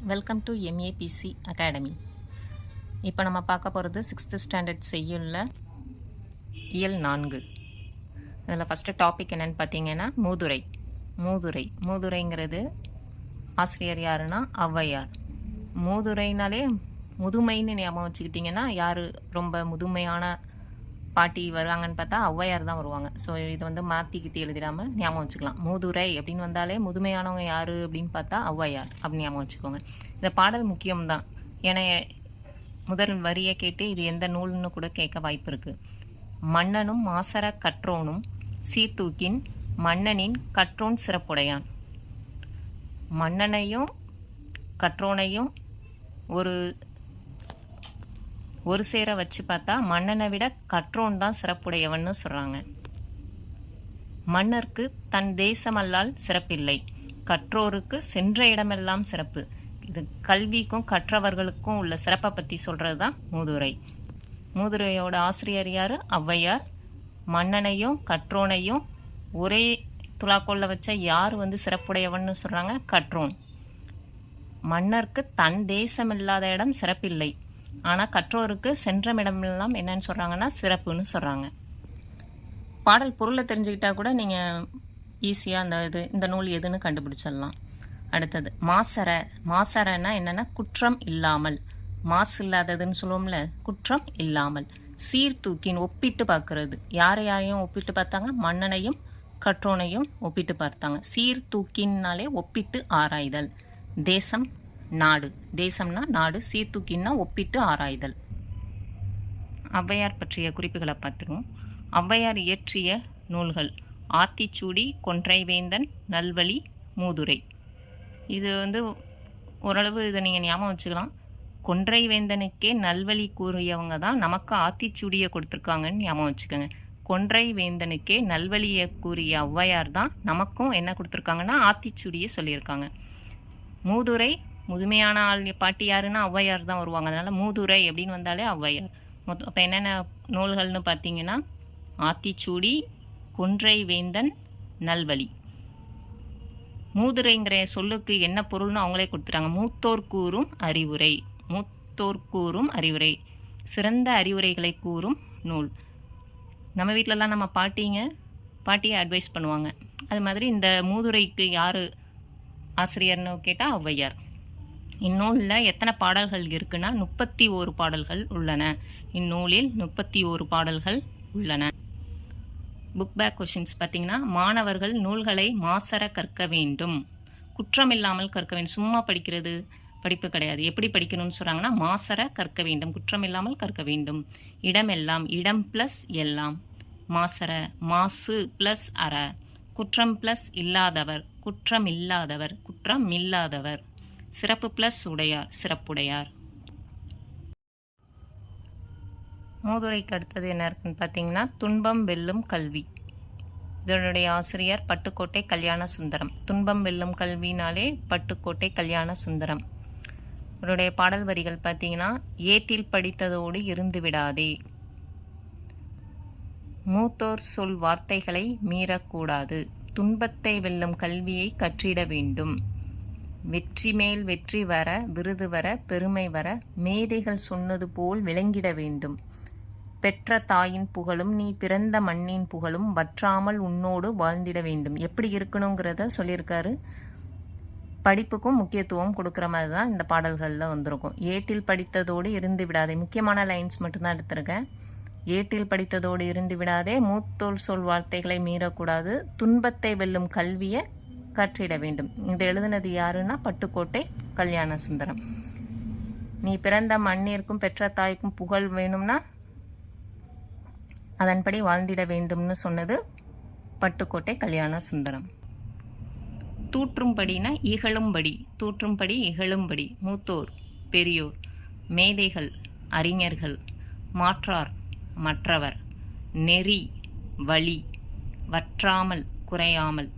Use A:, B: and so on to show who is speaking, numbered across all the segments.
A: Welcome to MABC academy. இப்போ நம்ம பார்க்க போகிறது 6th ஸ்டாண்டர்ட் செய்யுள்ள இயல் 4. இதில் ஃபஸ்ட்டு டாபிக் என்னென்னு பார்த்தீங்கன்னா மூதுரைங்கிறது ஆசிரியர் யாருன்னா ஔவையார். மூதுரைனாலே முதுமைன்னு ஞாபகம் வச்சுக்கிட்டிங்கன்னா யார் ரொம்ப முதுமையான பாட்டி வருவாங்கன்னு பார்த்தா ஔவையார் தான் வருவாங்க. ஸோ இது வந்து மாற்றிக்கிட்டு எழுதிடாமல் ஞாபகம் வச்சுக்கலாம். மூதுரை அப்படின்னு வந்தாலே முதுமையானவங்க யார் அப்படின்னு பார்த்தா ஔவையார் அப்படின்னு ஞாபகம் வச்சுக்கோங்க. இந்த பாடல் முக்கியம்தான். ஏன்னா முதல் வரியை கேட்டு இது எந்த நூல்னு கூட கேட்க வாய்ப்பு இருக்குது. மன்னனும் மாசற கற்றோனும் சீர்தூக்கின் மன்னனின் கற்றோன் சிறப்புடையான். மன்னனையும் கற்றோனையும் ஒரு சேர வச்சு பார்த்தா மன்னனை விட கற்றோன் தான் சிறப்புடையவன்னு சொல்கிறாங்க. மன்னருக்கு தன் தேசமல்லால் சிறப்பில்லை, கற்றோருக்கு சென்ற இடமெல்லாம் சிறப்பு. இது கல்விக்கும் கற்றவர்களுக்கும் உள்ள சிறப்பை பற்றி சொல்கிறது தான் மூதுரை. மூதுரையோட ஆசிரியர் யார்? ஔவையார். மன்னனையும் கற்றோனையும் ஒரே துலாக்கோல்ல வச்ச யார் வந்து சிறப்புடையவன்னு சொல்கிறாங்க? கற்றோன். மன்னருக்கு தன் தேசம் இல்லாத இடம் சிறப்பில்லை, ஆனால் கற்றோருக்கு சென்ற இடமெல்லாம் என்னன்னு சொல்கிறாங்கன்னா சிறப்புன்னு சொல்கிறாங்க. பாடல் பொருளை தெரிஞ்சுக்கிட்டா கூட நீங்கள் ஈஸியாக இந்த நூல் எதுன்னு கண்டுபிடிச்சிடலாம். அடுத்தது மாசறன்னா என்னென்னா குற்றம் இல்லாமல், மாசு இல்லாததுன்னு சொல்லுவோம்ல, குற்றம் இல்லாமல். சீர்தூக்கின் ஒப்பிட்டு பார்க்கறது. யாரையும் ஒப்பிட்டு பார்த்தாங்க? மன்னனையும் கற்றோனையும் ஒப்பிட்டு பார்த்தாங்க. சீர்தூக்கின்னாலே ஒப்பிட்டு ஆராய்தல். தேசம் நாடு, தேசம்னா நாடு, சீர்தூக்கின்னா ஒப்பிட்டு ஆராய்தல். ஔவையார் பற்றிய குறிப்புகளை பார்த்துருவோம். ஔவையார் இயற்றிய நூல்கள் ஆத்திச்சூடி, கொன்றைவேந்தன், நல்வழி, மூதுரை. இது வந்து ஓரளவு இதை நீங்கள் ஞாபகம் வச்சுக்கலாம். கொன்றைவேந்தனுக்கே நல்வழி கூறியவங்க தான் நமக்கு ஆத்திச்சூடியை கொடுத்துருக்காங்கன்னு ஞாபகம் வச்சுக்கோங்க. கொன்றைவேந்தனுக்கே நல்வழியை கூறிய ஔவையார் தான் நமக்கும் என்ன கொடுத்துருக்காங்கன்னா ஆத்திச்சூடியை சொல்லியிருக்காங்க. மூதுரை முதுமையான ஆள் பாட்டி யாருன்னா ஔவையார் தான் வருவாங்க. அதனால் மூதுரை அப்படின்னு வந்தாலே ஔவையார். அப்போ என்னென்ன நூல்கள்னு பார்த்தீங்கன்னா ஆத்திச்சூடி, கொன்றைவேந்தன், நல்வழி. மூதுரைங்கிற சொல்லுக்கு என்ன பொருள்னு அவங்களே கொடுத்துட்டாங்க. மூத்தோர் கூறும் அறிவுரை, சிறந்த அறிவுரைகளை கூறும் நூல். நம்ம வீட்டிலலாம் நம்ம பாட்டியை அட்வைஸ் பண்ணுவாங்க. அது மாதிரி இந்த மூதுரைக்கு யார் ஆசிரியர்னு கேட்டால் ஔவையார். இந்நூலில் எத்தனை பாடல்கள் இருக்குன்னா 31 பாடல்கள் உள்ளன. இந்நூலில் 31 பாடல்கள் உள்ளன. புக் பேக் கொஷின்ஸ் பார்த்தீங்கன்னா, மாணவர்கள் நூல்களை மாசற கற்க வேண்டும், குற்றமில்லாமல் கற்க வேண்டும். சும்மா படிப்பு கிடையாது. எப்படி படிக்கணும்னு சொல்கிறாங்கன்னா மாசற கற்க வேண்டும், குற்றமில்லாமல் கற்க வேண்டும். இடமெல்லாம், இடம் ப்ளஸ் எல்லாம். மாசற, மாசு ப்ளஸ் அற. குற்றம் ப்ளஸ் இல்லாதவர், குற்றமில்லாதவர். சிறப்பு ப்ளஸ் உடையார், சிறப்புடையார். மூதுரைக்கு அடுத்தது என்ன இருக்குன்னு பார்த்தீங்கன்னா துன்பம் வெல்லும் கல்வி. இதனுடைய ஆசிரியர் பட்டுக்கோட்டை கல்யாண சுந்தரம். துன்பம் வெல்லும் கல்வினாலே பட்டுக்கோட்டை கல்யாண சுந்தரம். இவருடைய பாடல் வரிகள் பார்த்தீங்கன்னா, ஏட்டில் படித்ததோடு இருந்து விடாதே, மூத்தோர் சொல் வார்த்தைகளை மீறக்கூடாது, துன்பத்தை வெல்லும் கல்வியை கற்றிட வேண்டும், வெற்றி மேல் வெற்றி வர, விருது வர, பெருமை வர, மேதைகள் சொன்னது போல் விளங்கிட வேண்டும், பெற்ற தாயின் புகழும் நீ பிறந்த மண்ணின் புகழும் வற்றாமல் உன்னோடு வாழ்ந்திட வேண்டும். எப்படி இருக்கணுங்கிறத சொல்லியிருக்காரு. படிப்புக்கும் முக்கியத்துவம் கொடுக்குற மாதிரி தான் இந்த பாடல்களில் வந்திருக்கும். ஏட்டில் படித்ததோடு இருந்து விடாதே, முக்கியமான லைன்ஸ் மட்டும்தான் எடுத்திருக்கேன். ஏட்டில் படித்ததோடு இருந்து விடாதே, மூத்தோர் சொல் வார்த்தைகளை மீறக்கூடாது, துன்பத்தை வெல்லும் கல்வியை கற்றிட வேண்டும். இது எழுதினது யாருன்னா பட்டுக்கோட்டை கல்யாண சுந்தரம். நீ பிறந்த மண்ணிற்கும் பெற்ற தாய்க்கும் புகழ் வேணும்னா அதன்படி வாழ்ந்திட வேண்டும்னு சொன்னது பட்டுக்கோட்டை கல்யாண சுந்தரம். தூற்றும்படினா தூற்றும்படி இகழும்படி. மூத்தோர் பெரியோர், மேதைகள் அறிஞர்கள், மாற்றார் மற்றவர், நெறி வழி, வற்றாமல் குறையாமல்.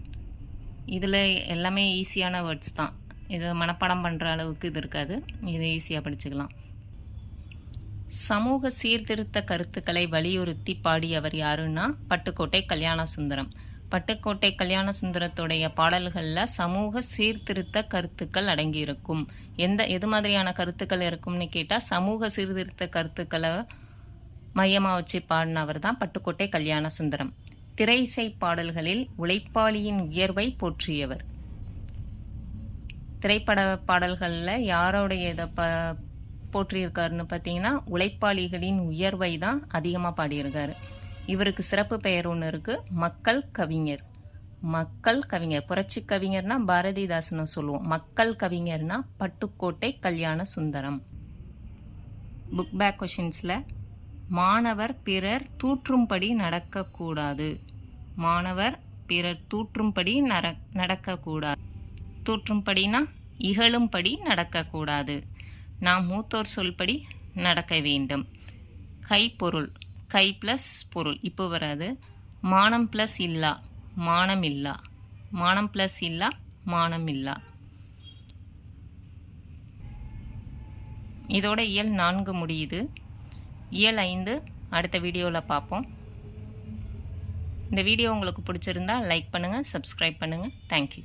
A: இதில் எல்லாமே ஈஸியான வேர்ட்ஸ் தான். இது மனப்பாடம் பண்ணுற அளவுக்கு இது இருக்காது. இது ஈஸியாக படிச்சுக்கலாம். சமூக சீர்திருத்த கருத்துக்களை வலியுறுத்தி பாடியவர் யாருன்னா பட்டுக்கோட்டை கல்யாண சுந்தரம். பட்டுக்கோட்டை கல்யாண சுந்தரத்துடைய பாடல்களில் சமூக சீர்திருத்த கருத்துக்கள் அடங்கியிருக்கும். எது மாதிரியான கருத்துக்கள் இருக்கும்னு கேட்டால் சமூக சீர்திருத்த கருத்துக்களை மையமாக வச்சு பாடினவர் தான் பட்டுக்கோட்டை கல்யாண சுந்தரம். திரை இசை பாடல்களில் உழைப்பாளியின் உயர்வை போற்றியவர். திரைப்பட பாடல்களில் யாரோடைய இதை போற்றியிருக்காருன்னு பார்த்தீங்கன்னா உழைப்பாளிகளின் உயர்வை தான் அதிகமாக பாடியிருக்காரு. இவருக்கு சிறப்பு பெயர் ஒன்று இருக்குது, மக்கள் கவிஞர். மக்கள் கவிஞர், புரட்சி கவிஞர்னா பாரதிதாசனை சொல்லுவோம். மக்கள் கவிஞர்னா பட்டுக்கோட்டை கல்யாண சுந்தரம். புக் பேக் கொஷின்ஸில் மாணவர் பிறர் தூற்றும்படி நடக்கக்கூடாது. மாணவர் பிறர் தூற்றும்படி நடக்கக்கூடாது. தூற்றும்படினா இகழும்படி நடக்கக்கூடாது. நாம் மூத்தோர் சொல்படி நடக்க வேண்டும். கைப்பொருள், கை ப்ளஸ் பொருள் இப்போ வராது. மானம் ப்ளஸ் இல்லா, மானம் இல்லா. மானம் ப்ளஸ் இல்லா, மானம் இல்லா. இதோட இயல் 4 முடியுது. இயல் 5 அடுத்த வீடியோவில் பார்ப்போம். இந்த வீடியோ உங்களுக்கு பிடிச்சிருந்தா லைக் பண்ணுங்கள், சப்ஸ்கிரைப் பண்ணுங்கள். தேங்க்யூ.